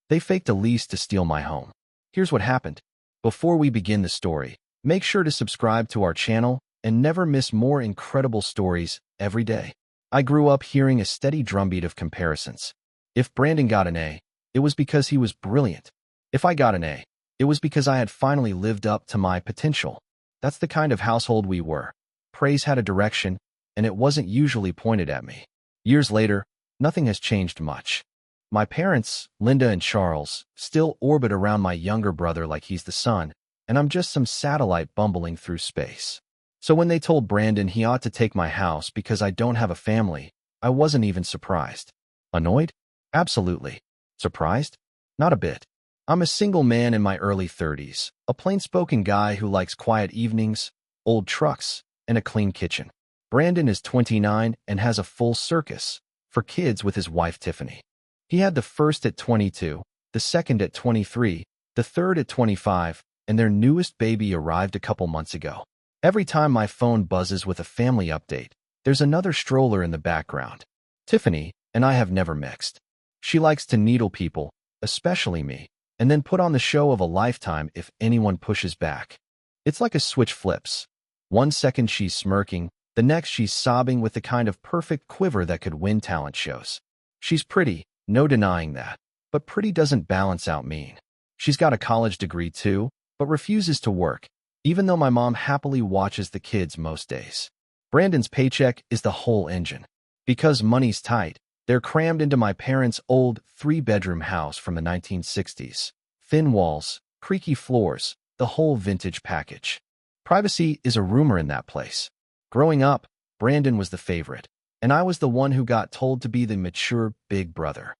They faked a lease to steal my home. Here's what happened. Before we begin the story, make sure to subscribe to our channel and never miss more incredible stories every day. I grew up hearing a steady drumbeat of comparisons. If Brandon got an A, it was because he was brilliant. If I got an A, it was because I had finally lived up to my potential. That's the kind of household we were. Praise had a direction, and it wasn't usually pointed at me. Years later, nothing has changed much. My parents, Linda and Charles, still orbit around my younger brother like he's the sun, and I'm just some satellite bumbling through space. So when they told Brandon he ought to take my house because I don't have a family, I wasn't even surprised. Annoyed? Absolutely. Surprised? Not a bit. I'm a single man in my early 30s, a plain-spoken guy who likes quiet evenings, old trucks, and a clean kitchen. Brandon is 29 and has a full circus for kids with his wife Tiffany. He had the first at 22, the second at 23, the third at 25, and their newest baby arrived a couple months ago. Every time my phone buzzes with a family update, there's another stroller in the background. Tiffany and I have never mixed. She likes to needle people, especially me, and then put on the show of a lifetime if anyone pushes back. It's like a switch flips. 1 second she's smirking, the next she's sobbing with the kind of perfect quiver that could win talent shows. She's pretty, no denying that, but pretty doesn't balance out mean. She's got a college degree too, but refuses to work, even though my mom happily watches the kids most days. Brandon's paycheck is the whole engine. Because money's tight, they're crammed into my parents' old 3-bedroom house from the 1960s. Thin walls, creaky floors, the whole vintage package. Privacy is a rumor in that place. Growing up, Brandon was the favorite, and I was the one who got told to be the mature big brother.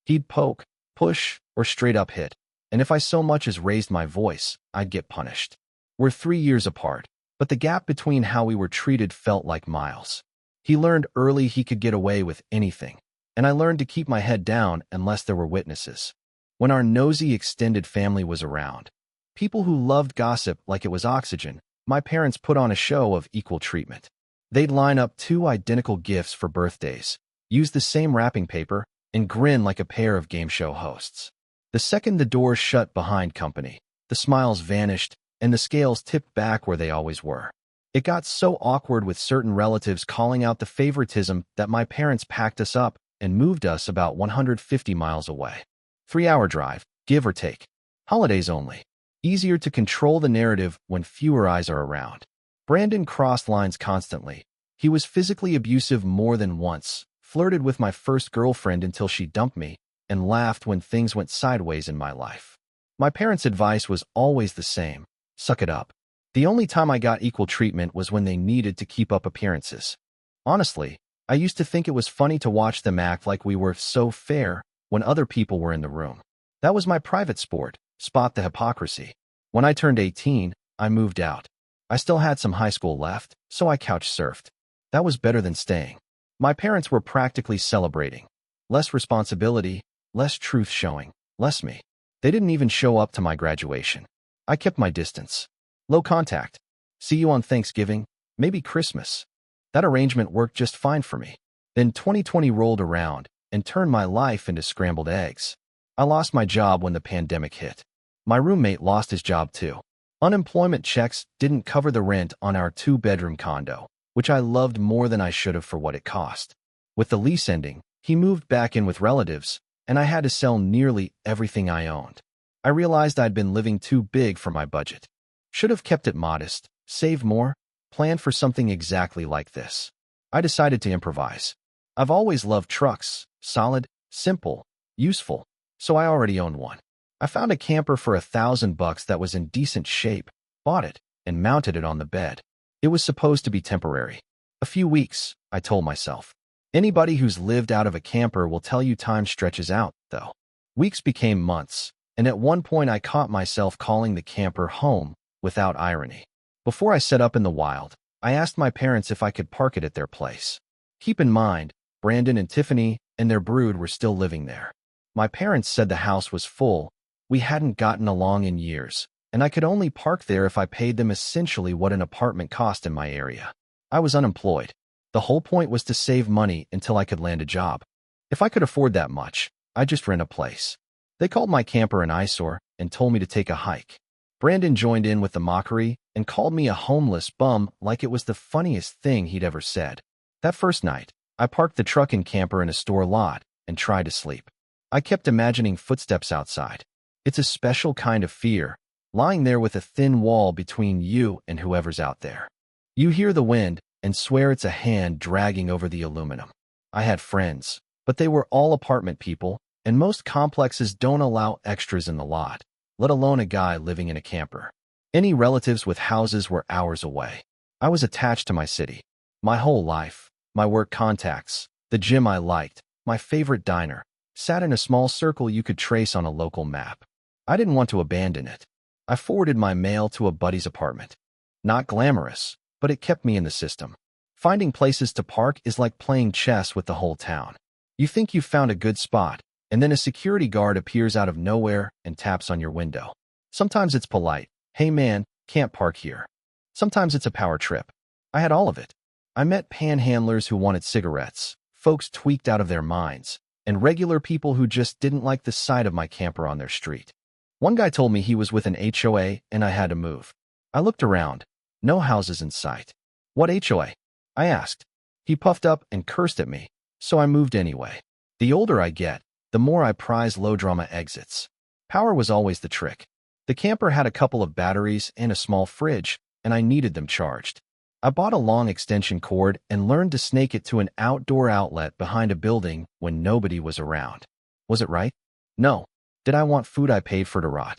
He'd poke, push, or straight up hit, and if I so much as raised my voice, I'd get punished. We're 3 years apart, but the gap between how we were treated felt like miles. He learned early he could get away with anything, and I learned to keep my head down unless there were witnesses. When our nosy extended family was around, people who loved gossip like it was oxygen, my parents put on a show of equal treatment. They'd line up 2 identical gifts for birthdays, use the same wrapping paper, and grin like a pair of game show hosts. The second the doors shut behind company, the smiles vanished, and the scales tipped back where they always were. It got so awkward with certain relatives calling out the favoritism that my parents packed us up and moved us about 150 miles away. 3-hour drive, give or take. Holidays only. Easier to control the narrative when fewer eyes are around. Brandon crossed lines constantly. He was physically abusive more than once, flirted with my first girlfriend until she dumped me, and laughed when things went sideways in my life. My parents' advice was always the same. Suck it up. The only time I got equal treatment was when they needed to keep up appearances. Honestly, I used to think it was funny to watch them act like we were so fair when other people were in the room. That was my private sport, spot the hypocrisy. When I turned 18, I moved out. I still had some high school left, so I couch surfed. That was better than staying. My parents were practically celebrating. Less responsibility, less truth showing, less me. They didn't even show up to my graduation. I kept my distance. Low contact. See you on Thanksgiving, maybe Christmas. That arrangement worked just fine for me. Then 2020 rolled around and turned my life into scrambled eggs. I lost my job when the pandemic hit. My roommate lost his job too. Unemployment checks didn't cover the rent on our 2-bedroom condo, which I loved more than I should have for what it cost. With the lease ending, he moved back in with relatives, and I had to sell nearly everything I owned. I realized I'd been living too big for my budget. Should have kept it modest, saved more, planned for something exactly like this. I decided to improvise. I've always loved trucks, solid, simple, useful, so I already own one. I found a camper for $1,000 that was in decent shape, bought it, and mounted it on the bed. It was supposed to be temporary. A few weeks, I told myself. Anybody who's lived out of a camper will tell you time stretches out, though. Weeks became months, and at one point I caught myself calling the camper home without irony. Before I set up in the wild, I asked my parents if I could park it at their place. Keep in mind, Brandon and Tiffany and their brood were still living there. My parents said the house was full, we hadn't gotten along in years, and I could only park there if I paid them essentially what an apartment cost in my area. I was unemployed. The whole point was to save money until I could land a job. If I could afford that much, I'd just rent a place. They called my camper an eyesore and told me to take a hike. Brandon joined in with the mockery and called me a homeless bum like it was the funniest thing he'd ever said. That first night, I parked the truck and camper in a store lot and tried to sleep. I kept imagining footsteps outside. It's a special kind of fear, lying there with a thin wall between you and whoever's out there. You hear the wind and swear it's a hand dragging over the aluminum. I had friends, but they were all apartment people, and most complexes don't allow extras in the lot, let alone a guy living in a camper. Any relatives with houses were hours away. I was attached to my city. My whole life, my work contacts, the gym I liked, my favorite diner, sat in a small circle you could trace on a local map. I didn't want to abandon it. I forwarded my mail to a buddy's apartment. Not glamorous, but it kept me in the system. Finding places to park is like playing chess with the whole town. You think you've found a good spot, and then a security guard appears out of nowhere and taps on your window. Sometimes it's polite. Hey man, can't park here. Sometimes it's a power trip. I had all of it. I met panhandlers who wanted cigarettes, folks tweaked out of their minds, and regular people who just didn't like the sight of my camper on their street. One guy told me he was with an HOA and I had to move. I looked around. No houses in sight. What HOA? I asked. He puffed up and cursed at me, so I moved anyway. The older I get, the more I prize low-drama exits. Power was always the trick. The camper had a couple of batteries and a small fridge, and I needed them charged. I bought a long extension cord and learned to snake it to an outdoor outlet behind a building when nobody was around. Was it right? No. Did I want food I paid for to rot?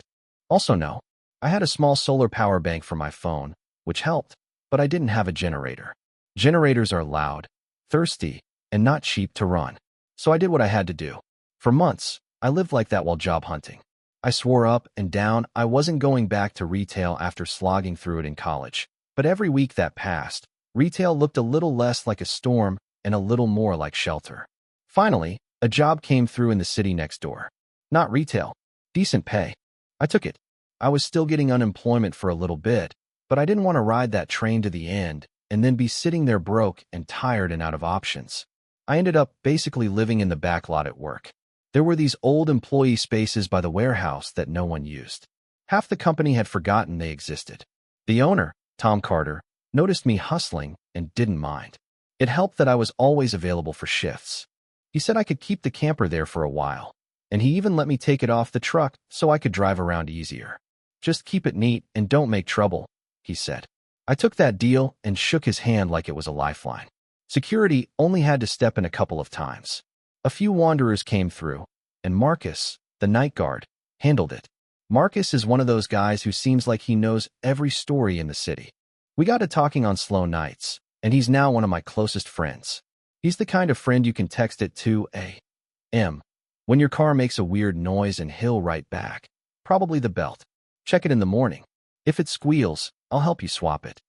Also no. I had a small solar power bank for my phone, which helped, but I didn't have a generator. Generators are loud, thirsty, and not cheap to run. So I did what I had to do. For months, I lived like that while job hunting. I swore up and down I wasn't going back to retail after slogging through it in college. But every week that passed, retail looked a little less like a storm and a little more like shelter. Finally, a job came through in the city next door. Not retail. Decent pay. I took it. I was still getting unemployment for a little bit, but I didn't want to ride that train to the end and then be sitting there broke and tired and out of options. I ended up basically living in the back lot at work. There were these old employee spaces by the warehouse that no one used. Half the company had forgotten they existed. The owner, Tom Carter, noticed me hustling and didn't mind. It helped that I was always available for shifts. He said I could keep the camper there for a while, and he even let me take it off the truck so I could drive around easier. Just keep it neat and don't make trouble, he said. I took that deal and shook his hand like it was a lifeline. Security only had to step in a couple of times. A few wanderers came through, and Marcus, the night guard, handled it. Marcus is one of those guys who seems like he knows every story in the city. We got to talking on slow nights, and he's now one of my closest friends. He's the kind of friend you can text at 2 a.m. when your car makes a weird noise and he'll write back. Probably the belt. Check it in the morning. If it squeals, I'll help you swap it.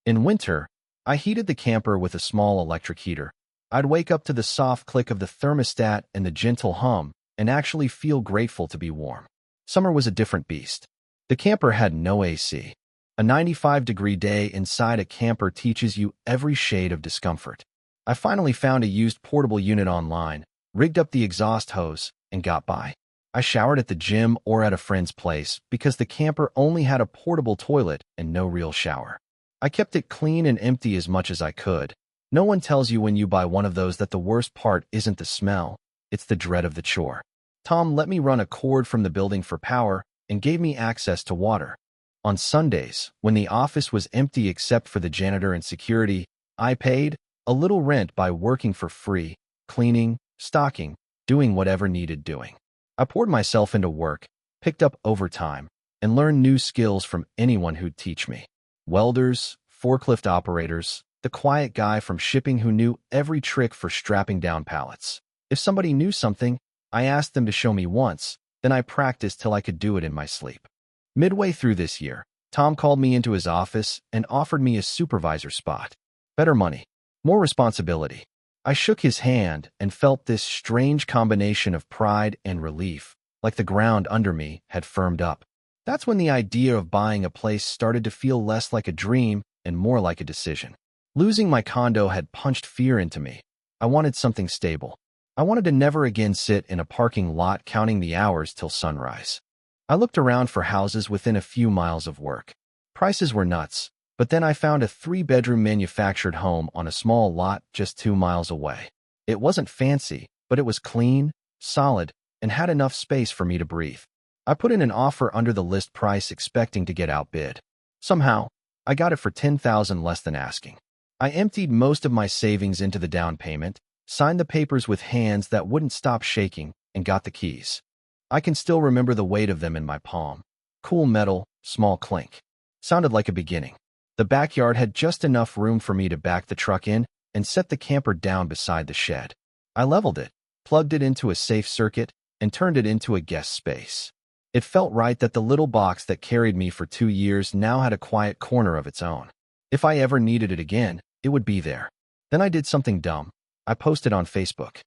In winter, I heated the camper with a small electric heater. I'd wake up to the soft click of the thermostat and the gentle hum and actually feel grateful to be warm. Summer was a different beast. The camper had no AC. A 95-degree day inside a camper teaches you every shade of discomfort. I finally found a used portable unit online, rigged up the exhaust hose, and got by. I showered at the gym or at a friend's place because the camper only had a portable toilet and no real shower. I kept it clean and empty as much as I could. No one tells you when you buy one of those that the worst part isn't the smell, it's the dread of the chore. Tom let me run a cord from the building for power and gave me access to water. On Sundays, when the office was empty except for the janitor and security, I paid a little rent by working for free, cleaning, stocking, doing whatever needed doing. I poured myself into work, picked up overtime, and learned new skills from anyone who'd teach me. Welders, forklift operators, the quiet guy from shipping who knew every trick for strapping down pallets. If somebody knew something, I asked them to show me once, then I practiced till I could do it in my sleep. Midway through this year, Tom called me into his office and offered me a supervisor spot. Better money, more responsibility. I shook his hand and felt this strange combination of pride and relief, like the ground under me had firmed up. That's when the idea of buying a place started to feel less like a dream and more like a decision. Losing my condo had punched fear into me. I wanted something stable. I wanted to never again sit in a parking lot counting the hours till sunrise. I looked around for houses within a few miles of work. Prices were nuts, but then I found a 3-bedroom manufactured home on a small lot just 2 miles away. It wasn't fancy, but it was clean, solid, and had enough space for me to breathe. I put in an offer under the list price expecting to get outbid. Somehow, I got it for $10,000 less than asking. I emptied most of my savings into the down payment, signed the papers with hands that wouldn't stop shaking, and got the keys. I can still remember the weight of them in my palm. Cool metal, small clink. Sounded like a beginning. The backyard had just enough room for me to back the truck in and set the camper down beside the shed. I leveled it, plugged it into a safe circuit, and turned it into a guest space. It felt right that the little box that carried me for 2 years now had a quiet corner of its own. If I ever needed it again, it would be there. Then I did something dumb. I posted on Facebook.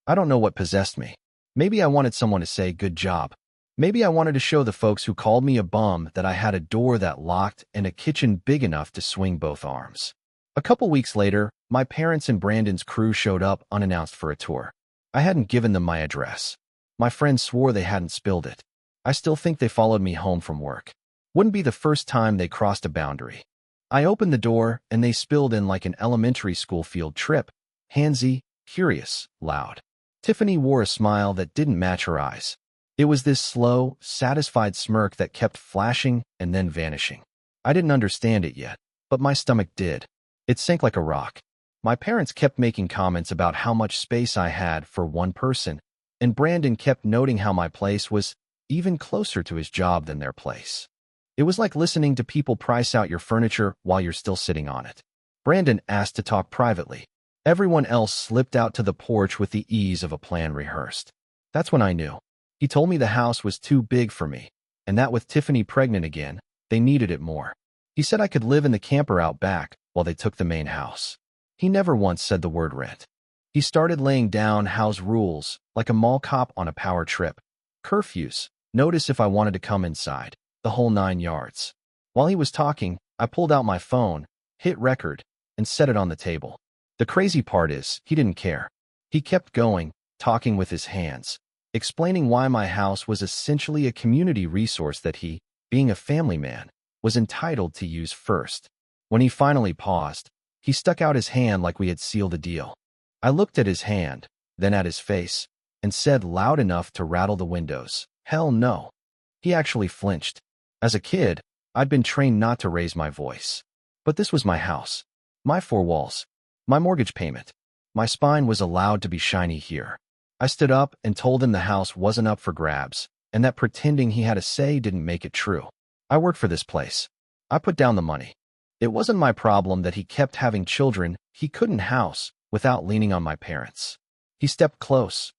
I don't know what possessed me. Maybe I wanted someone to say, "Good job." Maybe I wanted to show the folks who called me a bum that I had a door that locked and a kitchen big enough to swing both arms. A couple weeks later, my parents and Brandon's crew showed up unannounced for a tour. I hadn't given them my address. My friends swore they hadn't spilled it. I still think they followed me home from work. Wouldn't be the first time they crossed a boundary. I opened the door, and they spilled in like an elementary school field trip. Handsy, curious, loud. Tiffany wore a smile that didn't match her eyes. It was this slow, satisfied smirk that kept flashing and then vanishing. I didn't understand it yet, but my stomach did. It sank like a rock. My parents kept making comments about how much space I had for one person, and Brandon kept noting how my place was even closer to his job than their place. It was like listening to people price out your furniture while you're still sitting on it. Brandon asked to talk privately. Everyone else slipped out to the porch with the ease of a plan rehearsed. That's when I knew. He told me the house was too big for me, and that with Tiffany pregnant again, they needed it more. He said I could live in the camper out back while they took the main house. He never once said the word rent. He started laying down house rules, like a mall cop on a power trip. Curfews, notice if I wanted to come inside, the whole 9 yards. While he was talking, I pulled out my phone, hit record, and set it on the table. The crazy part is, he didn't care. He kept going, talking with his hands, explaining why my house was essentially a community resource that he, being a family man, was entitled to use first. When he finally paused, he stuck out his hand like we had sealed a deal. I looked at his hand, then at his face, and said loud enough to rattle the windows, "Hell no." He actually flinched. As a kid, I'd been trained not to raise my voice. But this was my house, my 4 walls, my mortgage payment. My spine was allowed to be shiny here. I stood up and told him the house wasn't up for grabs, and that pretending he had a say didn't make it true. I worked for this place. I put down the money. It wasn't my problem that he kept having children he couldn't house without leaning on my parents. He stepped close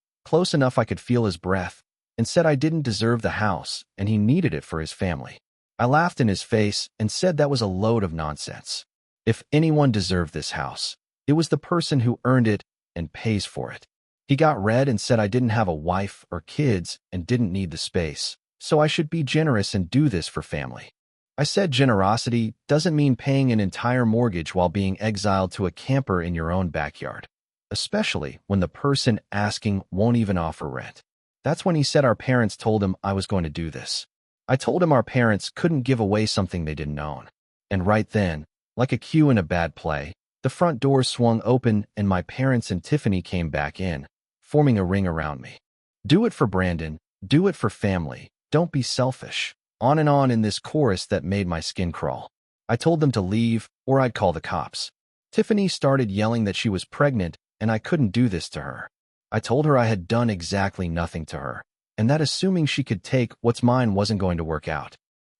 enough I could feel his breath, and said I didn't deserve the house and he needed it for his family. I laughed in his face and said that was a load of nonsense. If anyone deserved this house, it was the person who earned it and pays for it. He got red and said I didn't have a wife or kids and didn't need the space, so I should be generous and do this for family. I said generosity doesn't mean paying an entire mortgage while being exiled to a camper in your own backyard, especially when the person asking won't even offer rent. That's when he said our parents told him I was going to do this. I told him our parents couldn't give away something they didn't own. And right then, like a cue in a bad play, the front door swung open and my parents and Tiffany came back in, forming a ring around me. Do it for Brandon, do it for family, don't be selfish. On and on in this chorus that made my skin crawl. I told them to leave or I'd call the cops. Tiffany started yelling that she was pregnant and I couldn't do this to her. I told her I had done exactly nothing to her, and that assuming she could take what's mine wasn't going to work out.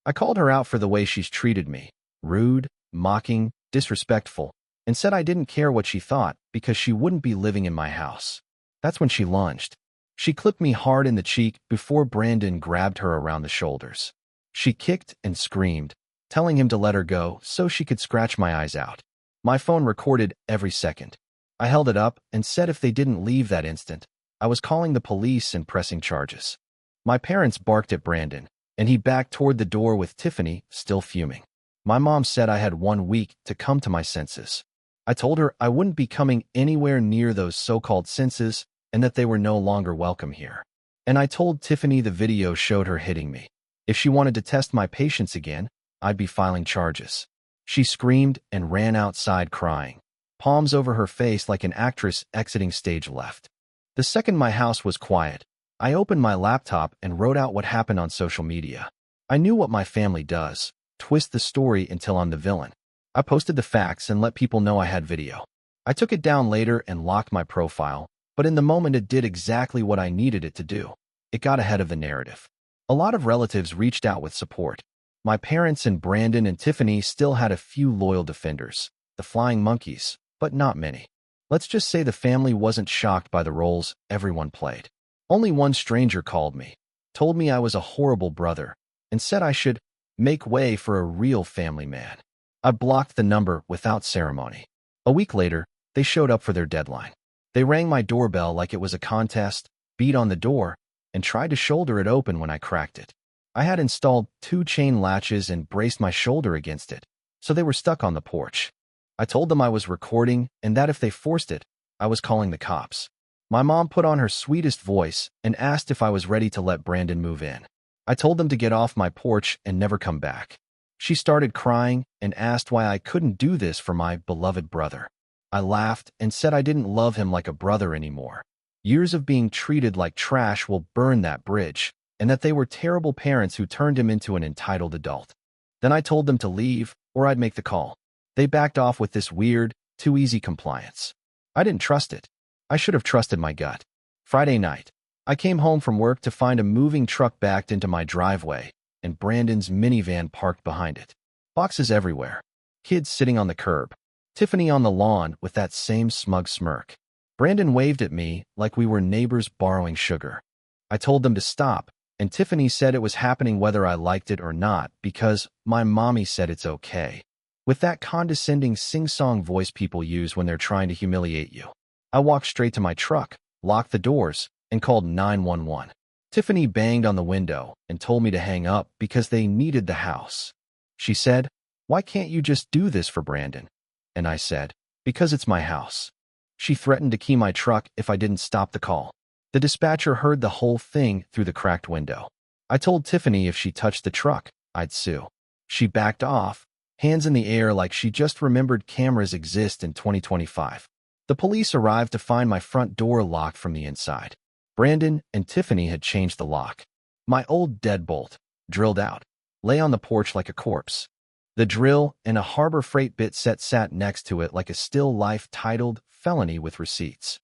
I called her out for the way she's treated me, rude, mocking, disrespectful, and said I didn't care what she thought because she wouldn't be living in my house. That's when she lunged. She clipped me hard in the cheek before Brandon grabbed her around the shoulders. She kicked and screamed, telling him to let her go so she could scratch my eyes out. My phone recorded every second. I held it up and said if they didn't leave that instant, I was calling the police and pressing charges. My parents barked at Brandon, and he backed toward the door with Tiffany, still fuming. My mom said I had 1 week to come to my senses. I told her I wouldn't be coming anywhere near those so-called senses and that they were no longer welcome here. And I told Tiffany the video showed her hitting me. If she wanted to test my patience again, I'd be filing charges. She screamed and ran outside crying, palms over her face like an actress exiting stage left. The second my house was quiet, I opened my laptop and wrote out what happened on social media. I knew what my family does, twist the story until I'm the villain. I posted the facts and let people know I had video. I took it down later and locked my profile, but in the moment it did exactly what I needed it to do. It got ahead of the narrative. A lot of relatives reached out with support. My parents and Brandon and Tiffany still had a few loyal defenders, the flying monkeys, but not many. Let's just say the family wasn't shocked by the roles everyone played. Only one stranger called me, told me I was a horrible brother, and said I should make way for a real family man. I blocked the number without ceremony. A week later, they showed up for their deadline. They rang my doorbell like it was a contest, beat on the door, and tried to shoulder it open when I cracked it. I had installed 2 chain latches and braced my shoulder against it, so they were stuck on the porch. I told them I was recording and that if they forced it, I was calling the cops. My mom put on her sweetest voice and asked if I was ready to let Brandon move in. I told them to get off my porch and never come back. She started crying and asked why I couldn't do this for my beloved brother. I laughed and said I didn't love him like a brother anymore. Years of being treated like trash will burn that bridge, and that they were terrible parents who turned him into an entitled adult. Then I told them to leave, or I'd make the call. They backed off with this weird, too easy compliance. I didn't trust it. I should have trusted my gut. Friday night, I came home from work to find a moving truck backed into my driveway, and Brandon's minivan parked behind it. Boxes everywhere. Kids sitting on the curb. Tiffany on the lawn with that same smug smirk. Brandon waved at me like we were neighbors borrowing sugar. I told them to stop, and Tiffany said it was happening whether I liked it or not because my mommy said it's okay. With that condescending sing-song voice people use when they're trying to humiliate you. I walked straight to my truck, locked the doors, and called 911. Tiffany banged on the window and told me to hang up because they needed the house. She said, "Why can't you just do this for Brandon?" And I said, "Because it's my house." She threatened to key my truck if I didn't stop the call. The dispatcher heard the whole thing through the cracked window. I told Tiffany if she touched the truck, I'd sue. She backed off, hands in the air like she just remembered cameras exist in 2025. The police arrived to find my front door locked from the inside. Brandon and Tiffany had changed the lock. My old deadbolt, drilled out, lay on the porch like a corpse. The drill and a Harbor Freight bit set sat next to it like a still life titled felony with receipts.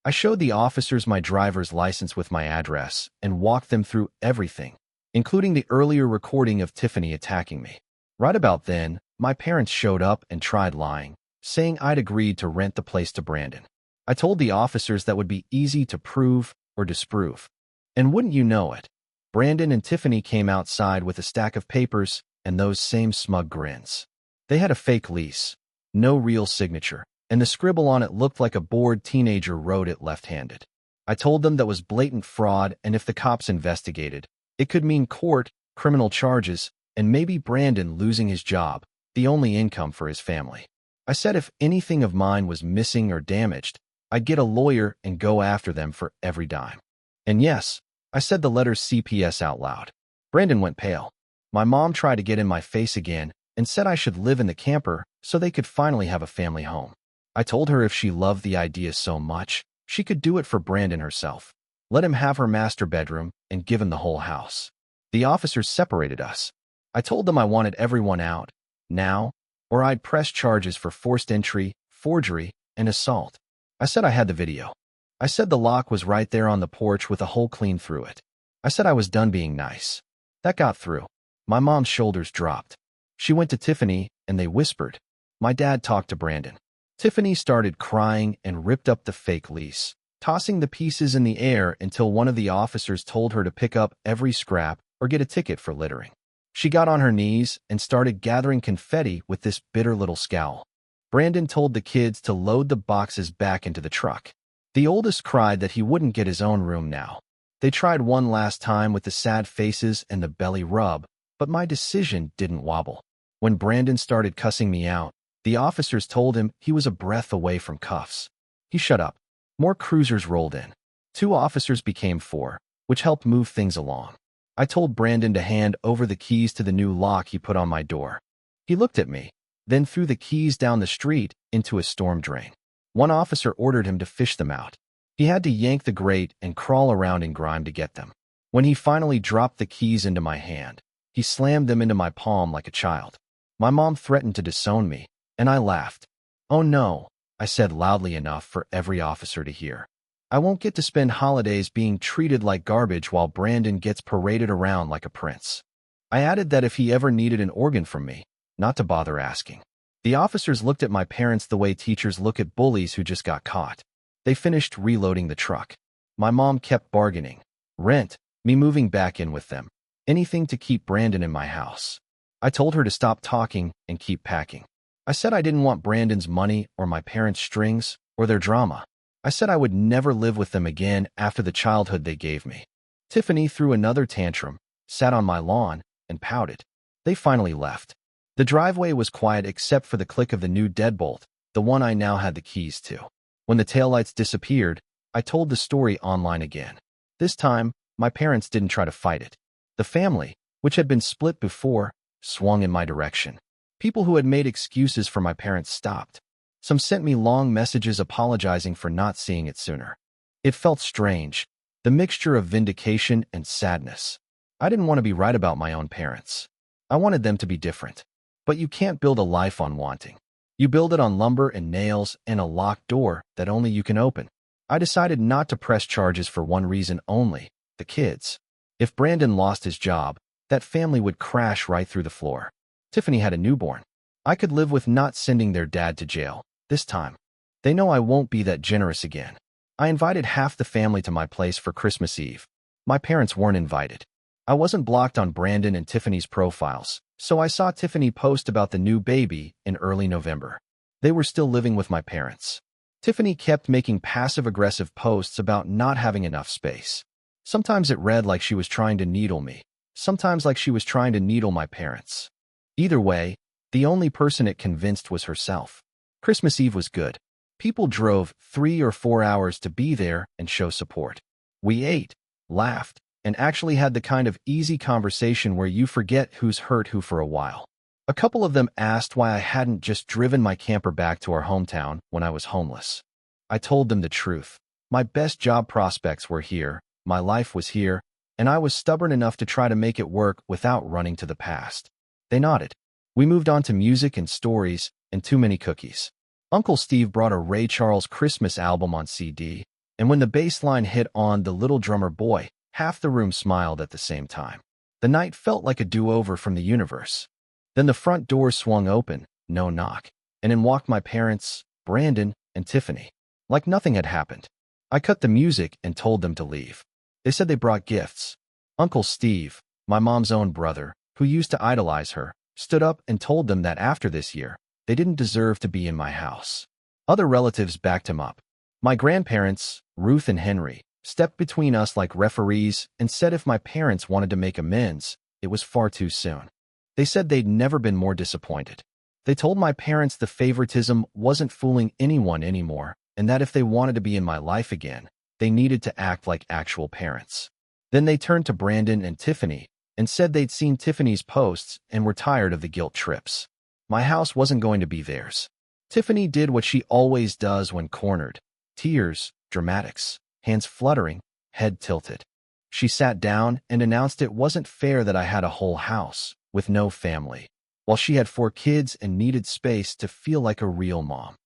I showed the officers my driver's license with my address and walked them through everything, including the earlier recording of Tiffany attacking me. Right about then, my parents showed up and tried lying, saying I'd agreed to rent the place to Brandon. I told the officers that would be easy to prove or disprove. And wouldn't you know it, Brandon and Tiffany came outside with a stack of papers and those same smug grins. They had a fake lease, no real signature, and the scribble on it looked like a bored teenager wrote it left-handed. I told them that was blatant fraud, and if the cops investigated, it could mean court, criminal charges, and maybe Brandon losing his job, the only income for his family. I said if anything of mine was missing or damaged, I'd get a lawyer and go after them for every dime. And yes, I said the letters CPS out loud. Brandon went pale. My mom tried to get in my face again and said I should live in the camper so they could finally have a family home. I told her if she loved the idea so much, she could do it for Brandon herself. Let him have her master bedroom and give him the whole house. The officers separated us. I told them I wanted everyone out, now, or I'd press charges for forced entry, forgery, and assault. I said I had the video. I said the lock was right there on the porch with a hole clean through it. I said I was done being nice. That got through. My mom's shoulders dropped. She went to Tiffany, and they whispered. My dad talked to Brandon. Tiffany started crying and ripped up the fake lease, tossing the pieces in the air until one of the officers told her to pick up every scrap or get a ticket for littering. She got on her knees and started gathering confetti with this bitter little scowl. Brandon told the kids to load the boxes back into the truck. The oldest cried that he wouldn't get his own room now. They tried one last time with the sad faces and the belly rub, but my decision didn't wobble. When Brandon started cussing me out, the officers told him he was a breath away from cuffs. He shut up. More cruisers rolled in. 2 officers became 4, which helped move things along. I told Brandon to hand over the keys to the new lock he put on my door. He looked at me, then threw the keys down the street into a storm drain. One officer ordered him to fish them out. He had to yank the grate and crawl around in grime to get them. When he finally dropped the keys into my hand, he slammed them into my palm like a child. My mom threatened to disown me, and I laughed. "Oh no," I said loudly enough for every officer to hear. "I won't get to spend holidays being treated like garbage while Brandon gets paraded around like a prince." I added that if he ever needed an organ from me, not to bother asking. The officers looked at my parents the way teachers look at bullies who just got caught. They finished reloading the truck. My mom kept bargaining. Rent, me moving back in with them. Anything to keep Brandon in my house. I told her to stop talking and keep packing. I said I didn't want Brandon's money or my parents' strings or their drama. I said I would never live with them again after the childhood they gave me. Tiffany threw another tantrum, sat on my lawn, and pouted. They finally left. The driveway was quiet except for the click of the new deadbolt, the one I now had the keys to. When the taillights disappeared, I told the story online again. This time, my parents didn't try to fight it. The family, which had been split before, swung in my direction. People who had made excuses for my parents stopped. Some sent me long messages apologizing for not seeing it sooner. It felt strange, the mixture of vindication and sadness. I didn't want to be right about my own parents. I wanted them to be different. But you can't build a life on wanting. You build it on lumber and nails and a locked door that only you can open. I decided not to press charges for one reason only: the kids. If Brandon lost his job, that family would crash right through the floor. Tiffany had a newborn. I could live with not sending their dad to jail, this time. They know I won't be that generous again. I invited half the family to my place for Christmas Eve. My parents weren't invited. I wasn't blocked on Brandon and Tiffany's profiles, so I saw Tiffany post about the new baby in early November. They were still living with my parents. Tiffany kept making passive-aggressive posts about not having enough space. Sometimes it read like she was trying to needle me, sometimes like she was trying to needle my parents. Either way, the only person it convinced was herself. Christmas Eve was good. People drove 3 or 4 hours to be there and show support. We ate, laughed, and actually had the kind of easy conversation where you forget who's hurt who for a while. A couple of them asked why I hadn't just driven my camper back to our hometown when I was homeless. I told them the truth. My best job prospects were here, my life was here, and I was stubborn enough to try to make it work without running to the past. They nodded. We moved on to music and stories and too many cookies. Uncle Steve brought a Ray Charles Christmas album on CD, and when the bass line hit on The Little Drummer Boy, half the room smiled at the same time. The night felt like a do-over from the universe. Then the front door swung open, no knock, and in walked my parents, Brandon, and Tiffany. Like nothing had happened. I cut the music and told them to leave. They said they brought gifts. Uncle Steve, my mom's own brother, who used to idolize her, stood up and told them that after this year, they didn't deserve to be in my house. Other relatives backed him up. My grandparents, Ruth and Henry, stepped between us like referees and said if my parents wanted to make amends, it was far too soon. They said they'd never been more disappointed. They told my parents the favoritism wasn't fooling anyone anymore, and that if they wanted to be in my life again, they needed to act like actual parents. Then they turned to Brandon and Tiffany and said they'd seen Tiffany's posts and were tired of the guilt trips. My house wasn't going to be theirs. Tiffany did what she always does when cornered. Tears, dramatics, hands fluttering, head tilted. She sat down and announced it wasn't fair that I had a whole house with no family, while she had 4 kids and needed space to feel like a real mom.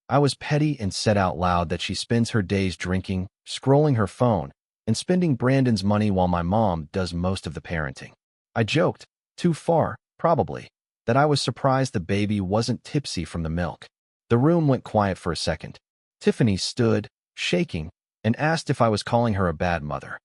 I was petty and said out loud that she spends her days drinking, scrolling her phone, and spending Brandon's money while my mom does most of the parenting. I joked, too far, probably, that I was surprised the baby wasn't tipsy from the milk. The room went quiet for a second. Tiffany stood, shaking, and asked if I was calling her a bad mother.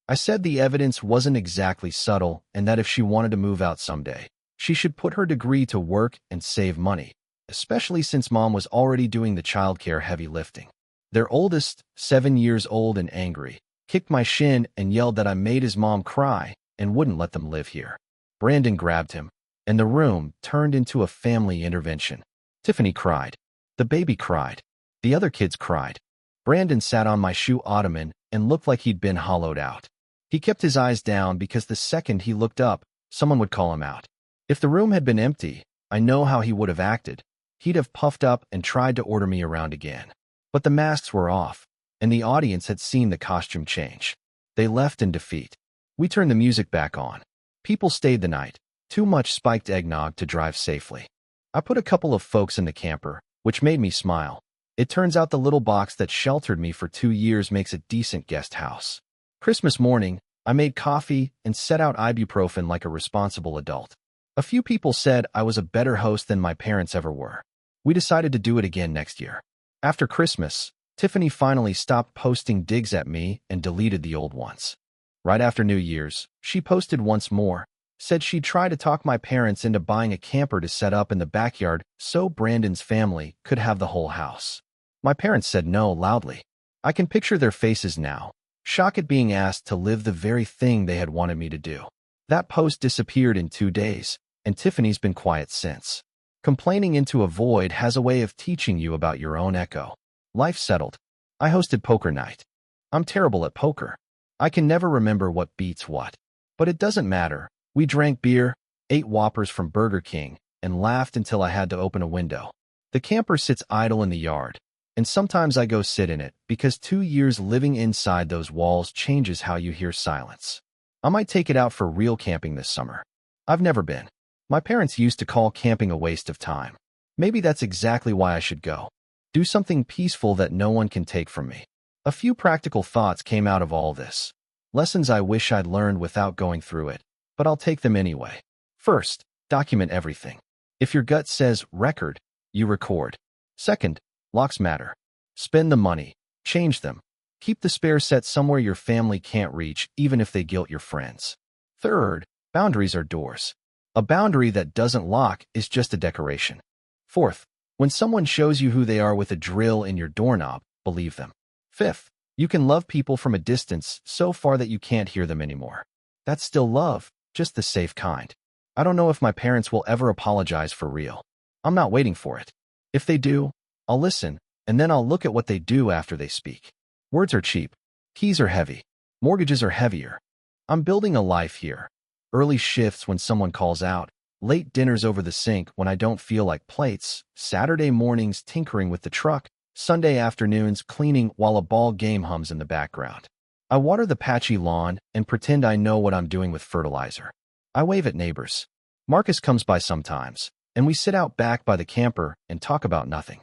I said the evidence wasn't exactly subtle and that if she wanted to move out someday, she should put her degree to work and save money, especially since Mom was already doing the childcare heavy lifting. Their oldest, 7 years old and angry, kicked my shin and yelled that I made his mom cry and wouldn't let them live here. Brandon grabbed him, and the room turned into a family intervention. Tiffany cried. The baby cried. The other kids cried. Brandon sat on my shoe ottoman and looked like he'd been hollowed out. He kept his eyes down because the second he looked up, someone would call him out. If the room had been empty, I know how he would have acted. He'd have puffed up and tried to order me around again. But the masks were off, and the audience had seen the costume change. They left in defeat. We turned the music back on. People stayed the night. Too much spiked eggnog to drive safely. I put a couple of folks in the camper, which made me smile. It turns out the little box that sheltered me for 2 years makes a decent guest house. Christmas morning, I made coffee and set out ibuprofen like a responsible adult. A few people said I was a better host than my parents ever were. We decided to do it again next year. After Christmas, Tiffany finally stopped posting digs at me and deleted the old ones. Right after New Year's, she posted once more, said she'd try to talk my parents into buying a camper to set up in the backyard so Brandon's family could have the whole house. My parents said no loudly. I can picture their faces now, shock at being asked to live the very thing they had wanted me to do. That post disappeared in 2 days, and Tiffany's been quiet since. Complaining into a void has a way of teaching you about your own echo. Life settled. I hosted poker night. I'm terrible at poker. I can never remember what beats what. But it doesn't matter. We drank beer, ate Whoppers from Burger King, and laughed until I had to open a window. The camper sits idle in the yard, and sometimes I go sit in it because 2 years living inside those walls changes how you hear silence. I might take it out for real camping this summer. I've never been. My parents used to call camping a waste of time. Maybe that's exactly why I should go. Do something peaceful that no one can take from me. A few practical thoughts came out of all this. Lessons I wish I'd learned without going through it, but I'll take them anyway. First, document everything. If your gut says record, you record. Second, locks matter. Spend the money. Change them. Keep the spare set somewhere your family can't reach, even if they guilt your friends. Third, boundaries are doors. A boundary that doesn't lock is just a decoration. Fourth, when someone shows you who they are with a drill in your doorknob, believe them. Fifth, you can love people from a distance so far that you can't hear them anymore. That's still love, just the safe kind. I don't know if my parents will ever apologize for real. I'm not waiting for it. If they do, I'll listen, and then I'll look at what they do after they speak. Words are cheap. Keys are heavy. Mortgages are heavier. I'm building a life here. Early shifts when someone calls out, late dinners over the sink when I don't feel like plates, Saturday mornings tinkering with the truck, Sunday afternoons cleaning while a ball game hums in the background. I water the patchy lawn and pretend I know what I'm doing with fertilizer. I wave at neighbors. Marcus comes by sometimes, and we sit out back by the camper and talk about nothing.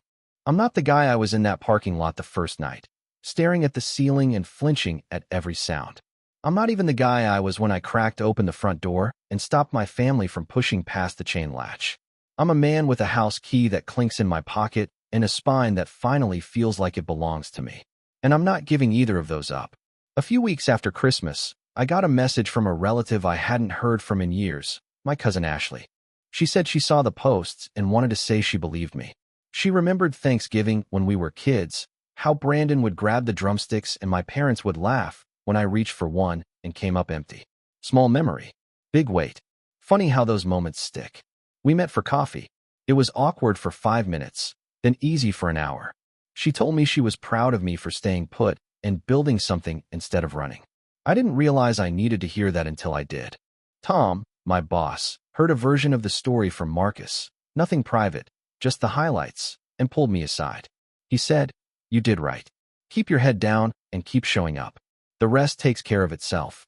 I'm not the guy I was in that parking lot the first night, staring at the ceiling and flinching at every sound. I'm not even the guy I was when I cracked open the front door and stopped my family from pushing past the chain latch. I'm a man with a house key that clinks in my pocket and a spine that finally feels like it belongs to me. And I'm not giving either of those up. A few weeks after Christmas, I got a message from a relative I hadn't heard from in years, my cousin Ashley. She said she saw the posts and wanted to say she believed me. She remembered Thanksgiving when we were kids, how Brandon would grab the drumsticks and my parents would laugh when I reached for one and came up empty. Small memory, big weight. Funny how those moments stick. We met for coffee. It was awkward for 5 minutes, then easy for an hour. She told me she was proud of me for staying put and building something instead of running. I didn't realize I needed to hear that until I did. Tom, my boss, heard a version of the story from Marcus, nothing private, just the highlights, and pulled me aside. He said, "You did right. Keep your head down and keep showing up. The rest takes care of itself."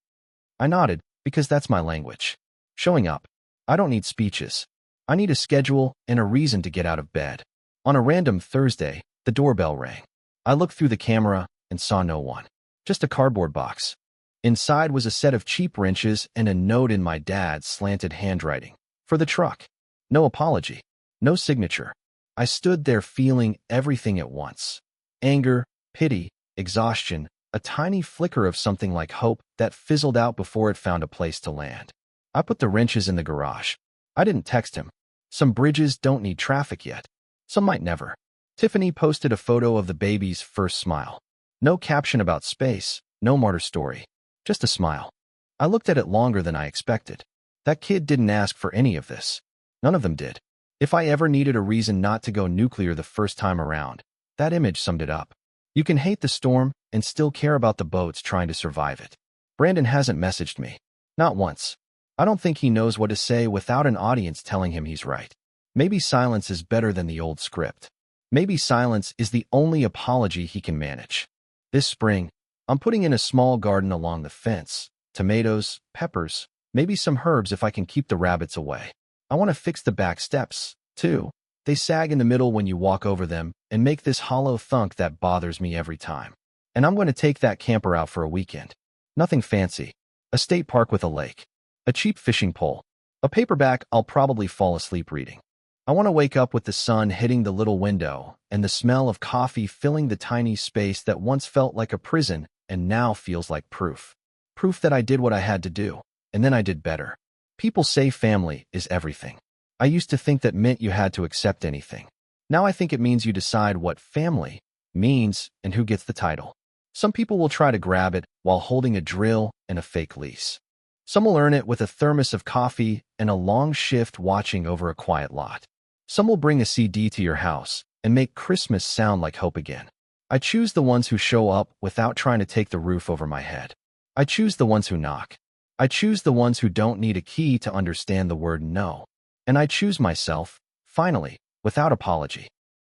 I nodded, because that's my language. Showing up. I don't need speeches. I need a schedule and a reason to get out of bed. On a random Thursday, the doorbell rang. I looked through the camera and saw no one. Just a cardboard box. Inside was a set of cheap wrenches and a note in my dad's slanted handwriting. For the truck. No apology. No signature. I stood there feeling everything at once. Anger, pity, exhaustion, a tiny flicker of something like hope that fizzled out before it found a place to land. I put the wrenches in the garage. I didn't text him. Some bridges don't need traffic yet. Some might never. Tiffany posted a photo of the baby's first smile. No caption about space, no martyr story. Just a smile. I looked at it longer than I expected. That kid didn't ask for any of this. None of them did. If I ever needed a reason not to go nuclear the first time around, that image summed it up. You can hate the storm, and still care about the boats trying to survive it. Brandon hasn't messaged me. Not once. I don't think he knows what to say without an audience telling him he's right. Maybe silence is better than the old script. Maybe silence is the only apology he can manage. This spring, I'm putting in a small garden along the fence. Tomatoes, peppers, maybe some herbs if I can keep the rabbits away. I want to fix the back steps, too. They sag in the middle when you walk over them and make this hollow thunk that bothers me every time. And I'm going to take that camper out for a weekend. Nothing fancy. A state park with a lake. A cheap fishing pole. A paperback I'll probably fall asleep reading. I want to wake up with the sun hitting the little window and the smell of coffee filling the tiny space that once felt like a prison and now feels like proof. Proof that I did what I had to do, and then I did better. People say family is everything. I used to think that meant you had to accept anything. Now I think it means you decide what family means and who gets the title. Some people will try to grab it while holding a drill and a fake lease. Some will earn it with a thermos of coffee and a long shift watching over a quiet lot. Some will bring a CD to your house and make Christmas sound like hope again. I choose the ones who show up without trying to take the roof over my head. I choose the ones who knock. I choose the ones who don't need a key to understand the word no. And I choose myself, finally, without apology.